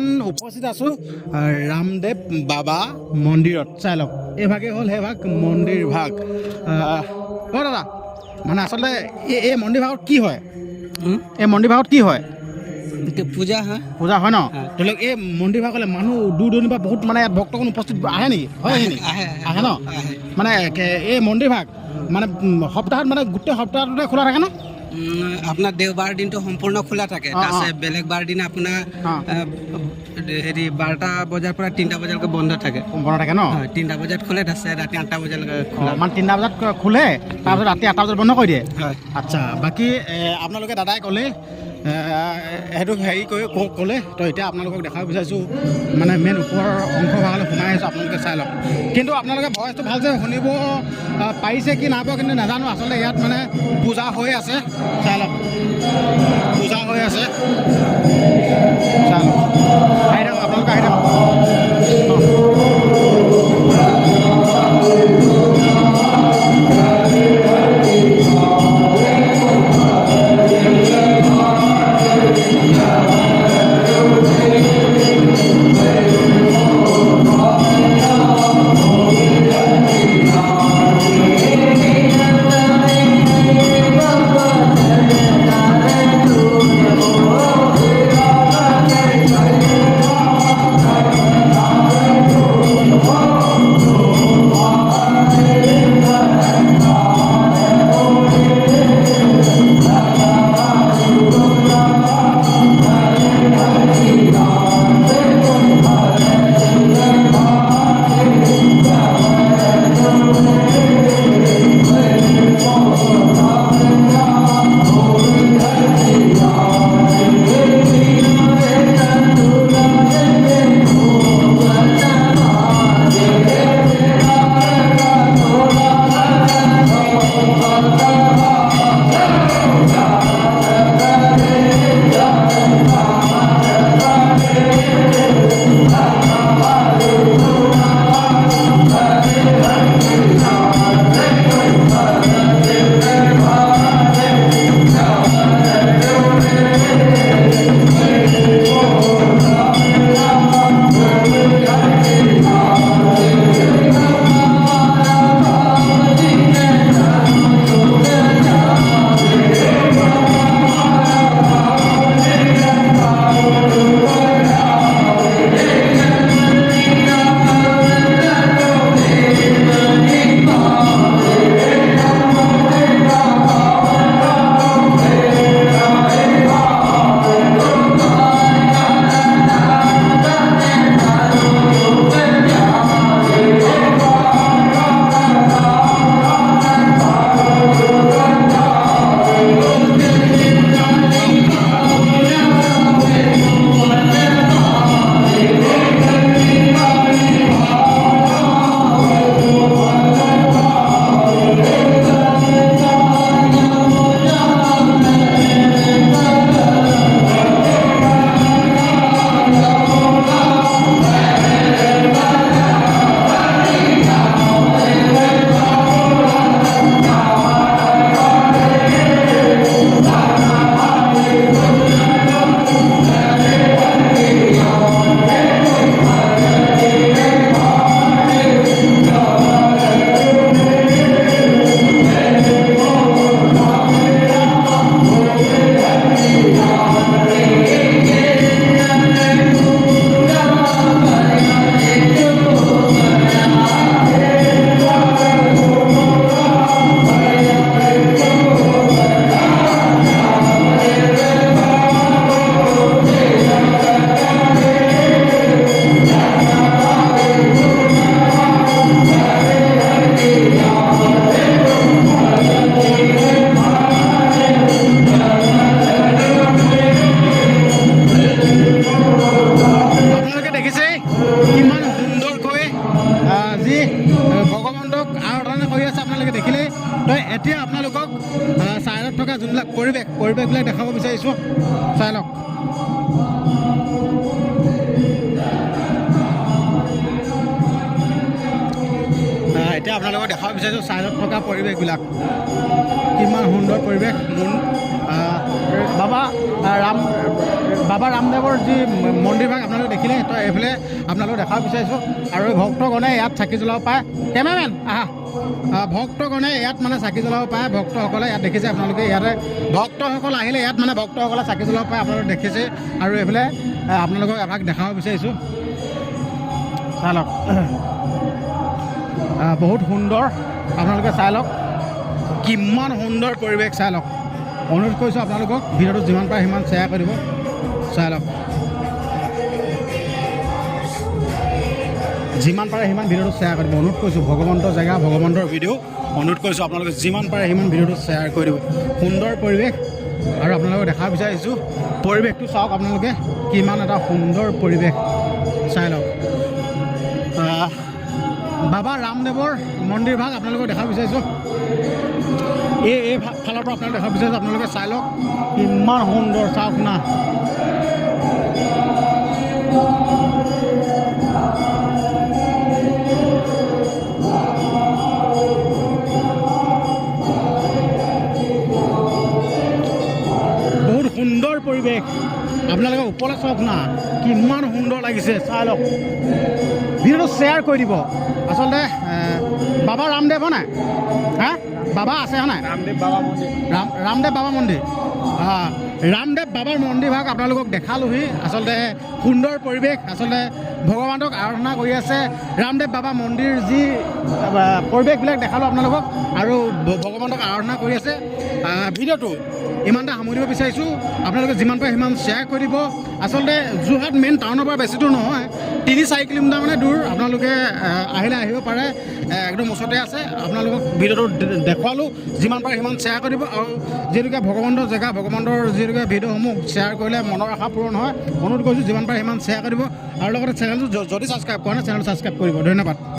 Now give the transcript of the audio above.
বৰ্তমান উপস্থিত আছোঁ ৰামদেৱ বাবা মন্দিৰত। চাই লওক, এইভাগে হ'ল সেইভাগ মন্দিৰ ভাগ। অঁ দাদা, মানে আচলতে এই মন্দিৰ ভাগত কি হয়? এই মন্দিৰ ভাগত কি হয়? পূজা হয়। পূজা হয় ন? ধৰি লওক এই মন্দিৰ ভাগলৈ মানুহ দূৰ দূৰণিৰ পৰা বহুত মানে ইয়াত ভক্তগণ উপস্থিত আহে নেকি? হয় নেকি? আহে ন? মানে এই মন্দিৰ ভাগ মানে সপ্তাহত মানে গোটেই সপ্তাহটোতে খোলা থাকে ন? আপোনাৰ দেওবাৰ দিনটো সম্পূৰ্ণ খোলা থাকে। তাৰপিছত বেলেগ বাৰ দিনা আপোনাৰ হেৰি 12টা বজাৰ পৰা 3টা বজালৈকে বন্ধ থাকে। বন্ধ থাকে ন? 3টা বজাত খোলে, তাৰপিছত ৰাতি 8টা বজালৈকে খোলা। মানে 3টা বজাত খোলে, তাৰপিছত ৰাতি 8টা বজাত বন্ধ কৰি দিয়ে? হয়। আচ্ছা, বাকী আপোনালোকে দাদাই ক'লে সেইটো হেৰি কৰি ক'লে, তো এতিয়া আপোনালোকক দেখাব বিচাৰিছোঁ মানে মেইন ওপৰৰ অংশ ভাগলৈ সোমাই আহিছোঁ, আপোনালোকে চাই লওক। কিন্তু আপোনালোকে ভইচটো ভালছে শুনিব পাৰিছে কি নাই পোৱা কিন্তু নাজানো। আচলতে ইয়াত মানে পূজা হৈ আছে, চাই লওক, পূজা হৈ আছে, চাই লওক। আহি থাকক আপোনালোকে, আহি থাকক। এতিয়া আপোনালোকক দেখাব বিচাৰিছোঁ ছাইডত থকা পৰিৱেশবিলাক কিমান সুন্দৰ পৰিৱেশ। বাবা ৰামদেৱৰ যি মন্দিৰভাগ আপোনালোকে দেখিলে, তো এইফালে আপোনালোকক দেখাব বিচাৰিছোঁ। আৰু ভক্তগণে ইয়াত চাকি জ্বলাব পাৰে। কেমেৰামেন আহা। ভক্তগণে ইয়াত মানে চাকি জ্বলাব পাৰে। ভক্তসকলে ইয়াত দেখিছে আপোনালোকে, ইয়াতে ভক্তসকল আহিলে ইয়াত মানে ভক্তসকলে চাকি জ্বলাব পাৰে, আপোনালোকে দেখিছে। আৰু এইফালে আপোনালোকক এভাগ দেখাব বিচাৰিছোঁ, চাই লওক। বহুত সুন্দৰ, আপোনালোকে চাই লওক কিমান সুন্দৰ পৰিৱেশ, চাই লওক। অনুৰোধ কৰিছোঁ আপোনালোকক ভিডিঅ'টো যিমান পাৰে সিমান শ্বেয়াৰ কৰিব, চাই লওক। যিমান পাৰে সিমান ভিডিঅ'টো শ্বেয়াৰ কৰিব, অনুৰোধ কৰিছোঁ। ভগৱন্তৰ জেগা, ভগৱন্তৰ ভিডিঅ', অনুৰোধ কৰিছোঁ আপোনালোকে যিমান পাৰে সিমান ভিডিঅ'টো শ্বেয়াৰ কৰি দিব। সুন্দৰ পৰিৱেশ। আৰু আপোনালোকক দেখাব বিচাৰিছোঁ পৰিৱেশটো চাওক আপোনালোকে, কিমান এটা সুন্দৰ পৰিৱেশ, চাই লওক। বাবা ৰামদেৱৰ মন্দিৰভাগ আপোনালোকক দেখাব বিচাৰিছোঁ। এই ফালৰ পৰা আপোনালোকে দেখাব বিচাৰিছোঁ, আপোনালোকে চাই লওক কিমান সুন্দৰ, চাওক না। বহুত সুন্দৰ পৰিৱেশ, আপোনালোকে ওপৰলৈ চাওক না, কিমান সুন্দৰ লাগিছে, চাই লওক। ভিডিঅ'টো শ্বেয়াৰ কৰি দিব। আচলতে বাবা ৰামদেৱ হয় নাই? হা বাবা আছে হয় নাই? ৰামদেৱ বাবা মন্দিৰ, ৰামদেৱ বাবা মন্দিৰ। ৰামদেৱ বাবাৰ মন্দিৰভাগ আপোনালোকক দেখালোহি। আচলতে সুন্দৰ পৰিৱেশ, আচলতে ভগৱানক আৰাধনা কৰি আছে। ৰামদেৱ বাবা মন্দিৰ যি পৰিৱেশবিলাক দেখালোঁ আপোনালোকক, আৰু ভগৱানক আৰাধনা কৰি আছে। ভিডিঅ'টো ইমানটা সামৰিব বিচাৰিছোঁ। আপোনালোকে যিমান পাৰে সিমান শ্বেয়াৰ কৰি দিব। আচলতে যোৰহাট মেইন টাউনৰ পৰা বেছি দূৰ নহয়, 3-4 কিলোমিটাৰ মানে দূৰ। আপোনালোকে আহিলে আহিব পাৰে, একদম ওচৰতে আছে। আপোনালোকক ভিডিঅ'টো দেখুৱালোঁ, যিমান পাৰে সিমান শ্বেয়াৰ কৰিব। আৰু যিহেতুকে ভগৱন্তৰ জেগা, ভগৱন্তৰ যিহেতুকে ভিডিঅ'সমূহ শ্বেয়াৰ কৰিলে মনৰ আশা পূৰণ হয়, অনুৰোধ কৰিছোঁ যিমান পাৰে সিমান শ্বেয়াৰ কৰিব। আৰু লগতে চেনেলটো যদি ছাবস্ক্ৰাইব কৰা নাই, চেনেলটো ছাবস্ক্ৰাইব কৰিব। ধন্যবাদ।